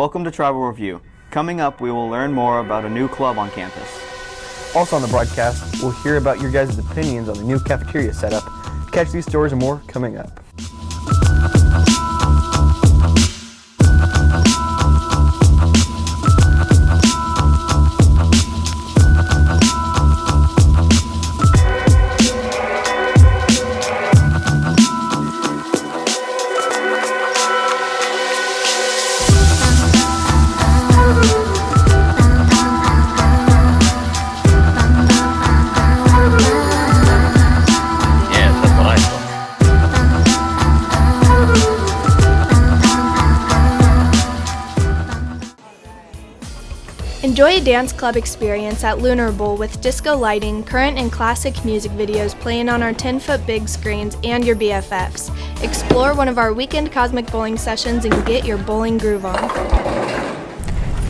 Welcome to Tribal Review. Coming up, we will learn more about a new club on campus. Also on the broadcast, we'll hear about your guys' opinions on the new cafeteria setup. Catch these stories and more coming up. Enjoy a dance club experience at Lunar Bowl with disco lighting, current and classic music videos playing on our 10-foot big screens, and your BFFs. Explore one of our weekend cosmic bowling sessions and get your bowling groove on.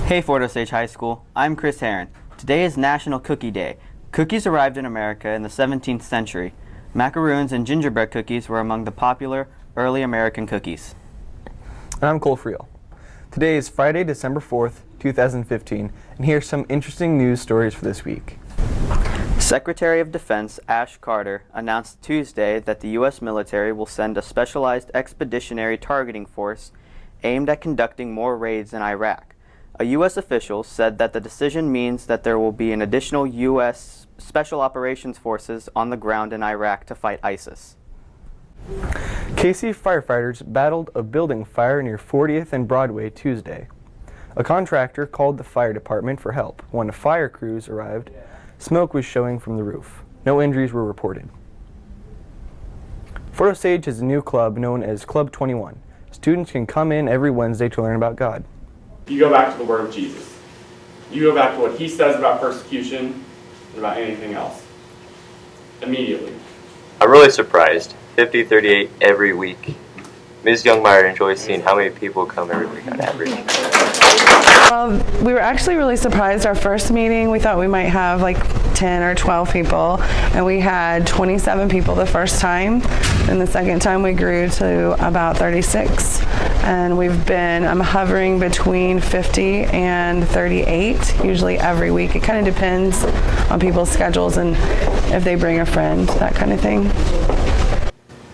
Hey Fort Osage High School, I'm Chris Herron. Today is National Cookie Day. Cookies arrived in America in the 17th century. Macaroons and gingerbread cookies were among the popular early American cookies. And I'm Cole Friel. Today is Friday, December 4th, 2015, and here's some interesting news stories for this week. Secretary of Defense Ash Carter announced Tuesday that the U.S. military will send a specialized expeditionary targeting force aimed at conducting more raids in Iraq. A U.S. official said that the decision means that there will be an additional U.S. Special Operations Forces on the ground in Iraq to fight ISIS. KC firefighters battled a building fire near 40th and Broadway Tuesday. A contractor called the fire department for help. When fire crews arrived, smoke was showing from the roof. No injuries were reported. Fort Osage has a new club known as Club 21. Students can come in every Wednesday to learn about God. You go back to the Word of Jesus. You go back to what He says about persecution and about anything else. Immediately. I'm really surprised. 50-38 every week. Ms. Youngmeyer enjoys seeing how many people come every week on average. Well, we were actually really surprised. Our first meeting, we thought we might have like 10 or 12 people, and we had 27 people the first time. And the second time we grew to about 36. And I'm hovering between 50 and 38, usually every week. It kind of depends on people's schedules and if they bring a friend, that kind of thing.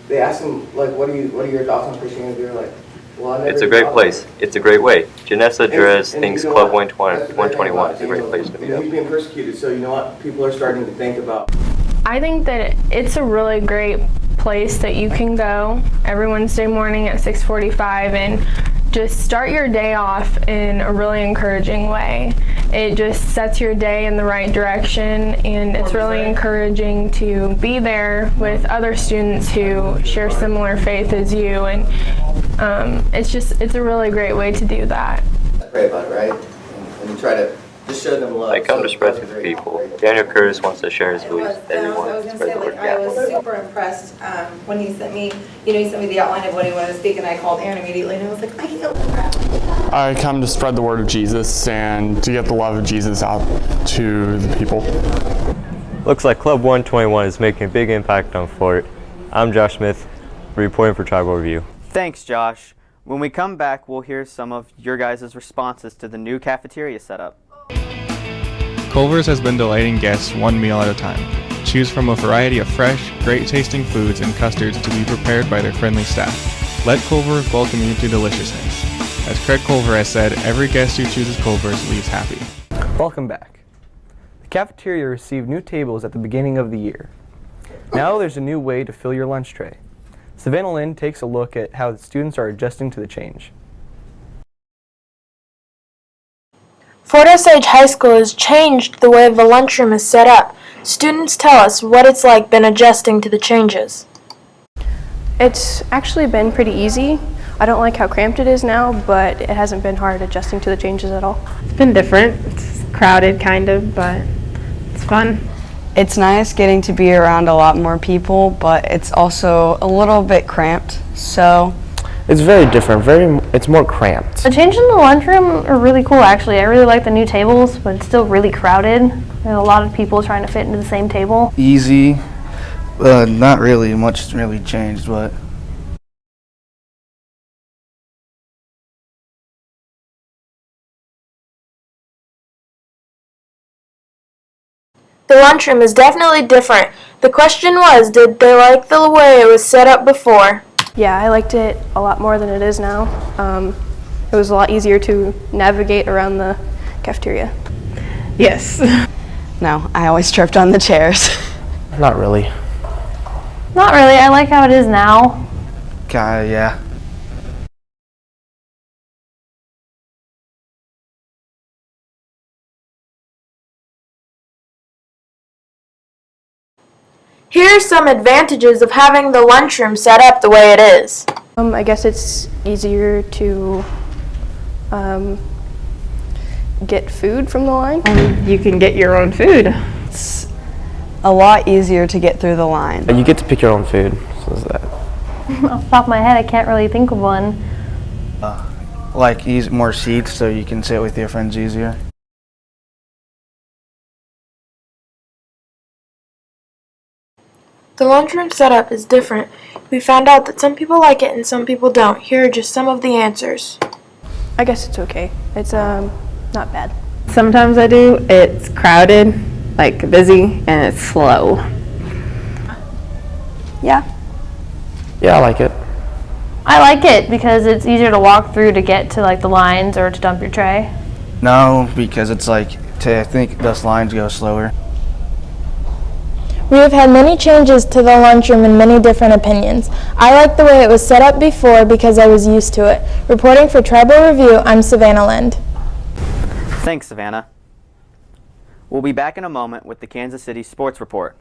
They asked him, like, what are your thoughts on Christianity? They're like, well, I never It's a great place. It's a great way. Janessa Jerez and thinks you know Club what? 121 is a great place to meet up. He's being persecuted, so you know what? People are starting to think about. I think that it's a really great place that you can go every Wednesday morning at 6:45 and just start your day off in a really encouraging way. It just sets your day in the right direction, and it's really encouraging to be there with other students who share similar faith as you, and it's a really great way to do that. Pray about it, right? And you try to just show them love. I come to spread to the people. Daniel Curtis wants to share his beliefs with everyone. I was going to Spread say, the word like, I was Catholic. super impressed when he sent me, the outline of what he wanted to speak, and I called Aaron immediately, and I was like, I can't crap. I come to spread the word of Jesus and to get the love of Jesus out to the people. Looks like Club 121 is making a big impact on Fort. I'm Josh Smith, reporting for Tribal Review. Thanks, Josh. When we come back, we'll hear some of your guys' responses to the new cafeteria setup. Culver's has been delighting guests one meal at a time. Choose from a variety of fresh, great-tasting foods and custards to be prepared by their friendly staff. Let Culver's welcome you to deliciousness. As Craig Culver has said, every guest who chooses Culver's leaves happy. Welcome back. The cafeteria received new tables at the beginning of the year. Now there's a new way to fill your lunch tray. Savannah Lynn takes a look at how the students are adjusting to the change. Fort Osage High School has changed the way the lunchroom is set up. Students tell us what it's like been adjusting to the changes. It's actually been pretty easy. I don't like how cramped it is now, but it hasn't been hard adjusting to the changes at all. It's been different. It's crowded kind of, but it's fun. It's nice getting to be around a lot more people, but it's also a little bit cramped, so. It's very different, it's more cramped. The changes in the lunchroom are really cool actually. I really like the new tables, but it's still really crowded. There's a lot of people trying to fit into the same table. Easy, not really much really changed, but The lunchroom is definitely different. The question was, did they like the way it was set up before? Yeah, I liked it a lot more than it is now. It was a lot easier to navigate around the cafeteria. Yes. No, I always tripped on the chairs. Not really. Not really. I like how it is now. Kinda, yeah. Here are some advantages of having the lunchroom set up the way it is. I guess it's easier to get food from the line. You can get your own food. It's a lot easier to get through the line. You get to pick your own food, so is that. Off the top of my head, I can't really think of one. Like more seats so you can sit with your friends easier. The lunchroom setup is different. We found out that some people like it and some people don't. Here are just some of the answers. I guess it's okay. It's not bad. Sometimes I do. It's crowded, like busy, and it's slow. Yeah. Yeah, I like it. I like it because it's easier to walk through to get to like the lines or to dump your tray. No, because it's like, I think those lines go slower. We have had many changes to the lunchroom and many different opinions. I like the way it was set up before because I was used to it. Reporting for Tribal Review, I'm Savannah Lind. Thanks, Savannah. We'll be back in a moment with the Kansas City Sports Report.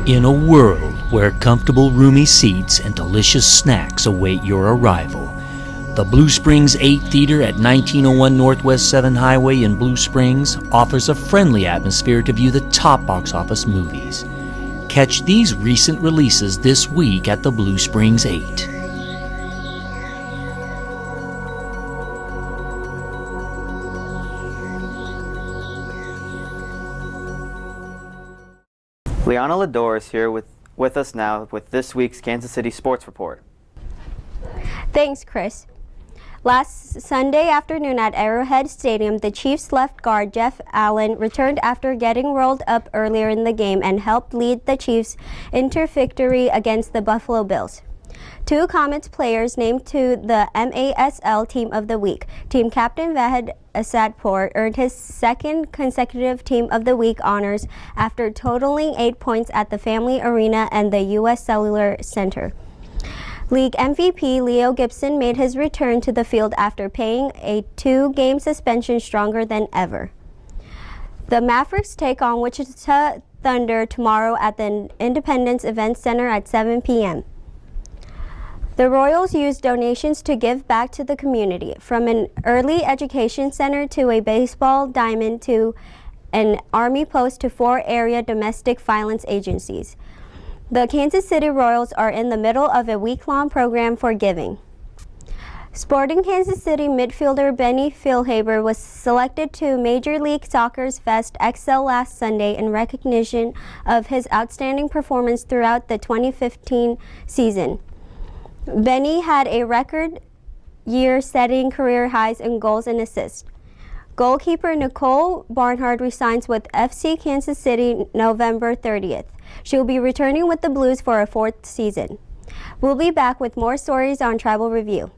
In a world where comfortable, roomy seats and delicious snacks await your arrival, the Blue Springs 8 Theater at 1901 Northwest 7 Highway in Blue Springs offers a friendly atmosphere to view the top box office movies. Catch these recent releases this week at the Blue Springs 8. Liana Lador is here with us now with this week's Kansas City Sports Report. Thanks, Chris. Last Sunday afternoon at Arrowhead Stadium, the Chiefs left guard Jeff Allen returned after getting rolled up earlier in the game and helped lead the Chiefs into victory against the Buffalo Bills. Two Comets players named to the MASL Team of the Week. Team captain Vahed Asadpour earned his second consecutive Team of the Week honors after totaling 8 points at the Family Arena and the U.S. Cellular Center. League MVP Leo Gibson made his return to the field after paying a 2-game suspension stronger than ever. The Mavericks take on Wichita Thunder tomorrow at the Independence Event Center at 7 p.m. The Royals use donations to give back to the community, from an early education center to a baseball diamond to an Army post to 4 area domestic violence agencies. The Kansas City Royals are in the middle of a week-long program for giving. Sporting Kansas City midfielder Benny Feilhaber was selected to Major League Soccer's Vest XL last Sunday in recognition of his outstanding performance throughout the 2015 season. Benny had a record year setting career highs in goals and assists. Goalkeeper Nicole Barnhart resigns with FC Kansas City November 30th. She will be returning with the Blues for a 4th season. We'll be back with more stories on Tribal Review.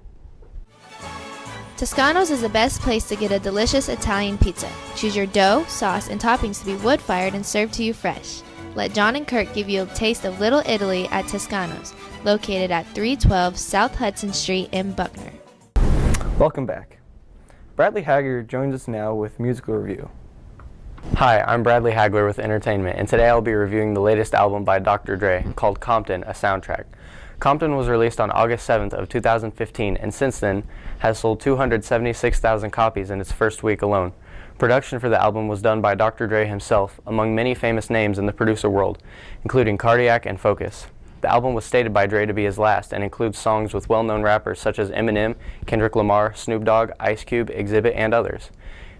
Toscano's is the best place to get a delicious Italian pizza. Choose your dough, sauce, and toppings to be wood-fired and served to you fresh. Let John and Kirk give you a taste of Little Italy at Toscano's, located at 312 South Hudson Street in Buckner. Welcome back. Bradley Hagler joins us now with Musical Review. Hi, I'm Bradley Hagler with Entertainment, and today I'll be reviewing the latest album by Dr. Dre called Compton, a Soundtrack. Compton was released on August 7th of 2015 and since then has sold 276,000 copies in its first week alone. Production for the album was done by Dr. Dre himself, among many famous names in the producer world, including Cardiac and Focus. The album was stated by Dre to be his last and includes songs with well-known rappers such as Eminem, Kendrick Lamar, Snoop Dogg, Ice Cube, Exhibit, and others.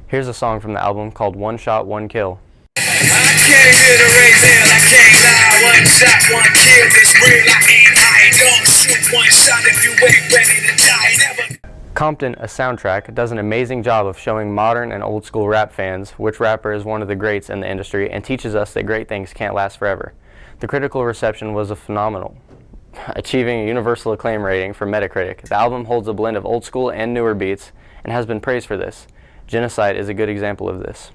Here's a song from the album called One Shot, One Kill. I came here to raise hell, I can't lie. One shot, one kill is real, I ain't lying. Don't shoot one shot if you ain't ready to die. Never. Compton, a soundtrack, does an amazing job of showing modern and old school rap fans which rapper is one of the greats in the industry and teaches us that great things can't last forever. The critical reception was phenomenal, achieving a universal acclaim rating from Metacritic. The album holds a blend of old school and newer beats and has been praised for this. Genocide is a good example of this.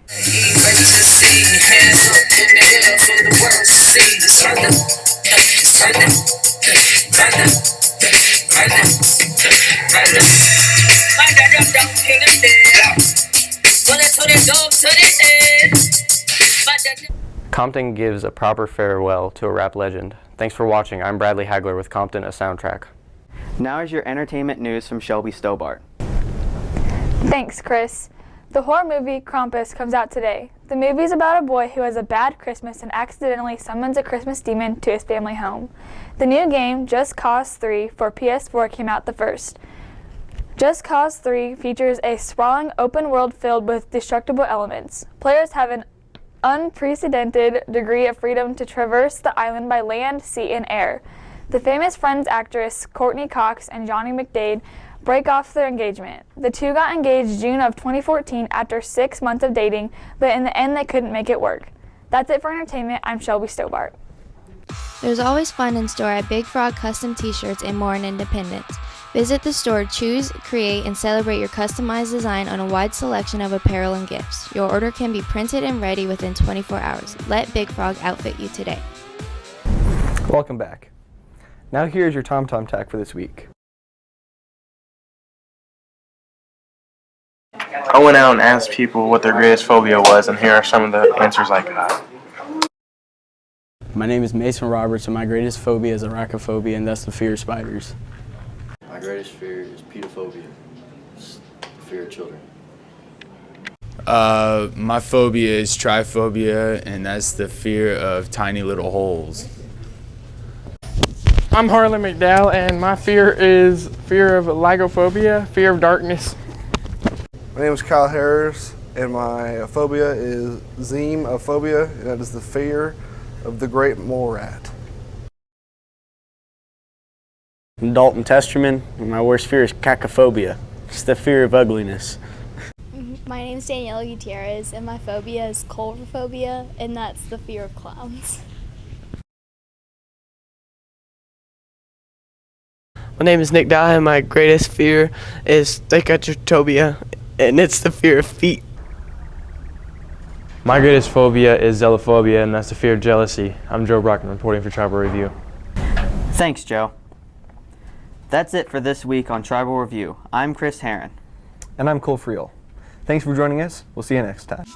Compton gives a proper farewell to a rap legend. Thanks for watching. I'm Bradley Hagler with Compton, a soundtrack. Now is your entertainment news from Shelby Stobart. Thanks, Chris. The horror movie Krampus comes out today. The movie is about a boy who has a bad Christmas and accidentally summons a Christmas demon to his family home. The new game, Just Cause 3, for PS4 came out the first. Just Cause 3 features a sprawling open world filled with destructible elements. Players have an unprecedented degree of freedom to traverse the island by land, sea, and air. The famous Friends actress Courtney Cox and Johnny McDade break off their engagement. The two got engaged June of 2014 after 6 months of dating, but in the end they couldn't make it work. That's it for entertainment. I'm Shelby Stobart. There's always fun in store at Big Frog Custom T-shirts and more in Independence. Visit the store, choose, create, and celebrate your customized design on a wide selection of apparel and gifts. Your order can be printed and ready within 24 hours. Let Big Frog outfit you today. Welcome back. Now here's your Tom Tom Tack for this week. I went out and asked people what their greatest phobia was, and here are some of the answers I got. My name is Mason Roberts, and my greatest phobia is arachnophobia, and that's the fear of spiders. My greatest fear is pedophobia, it's the fear of children. My phobia is tryphobia, and that's the fear of tiny little holes. I'm Harlan McDowell, and my fear is fear of lygophobia, fear of darkness. My name is Kyle Harris, and my phobia is xenophobia, and that is the fear of the great mole rat. I'm Dalton Testerman, and my worst fear is cacophobia. It's the fear of ugliness. My name is Daniela Gutierrez, and my phobia is coulrophobia, and that's the fear of clowns. My name is Nick Dye, and my greatest fear is stychotrobia, and it's the fear of feet. My greatest phobia is xenophobia, and that's the fear of jealousy. I'm Joe Brockman reporting for Tribal Review. Thanks, Joe. That's it for this week on Tribal Review. I'm Chris Herron. And I'm Cole Friel. Thanks for joining us. We'll see you next time.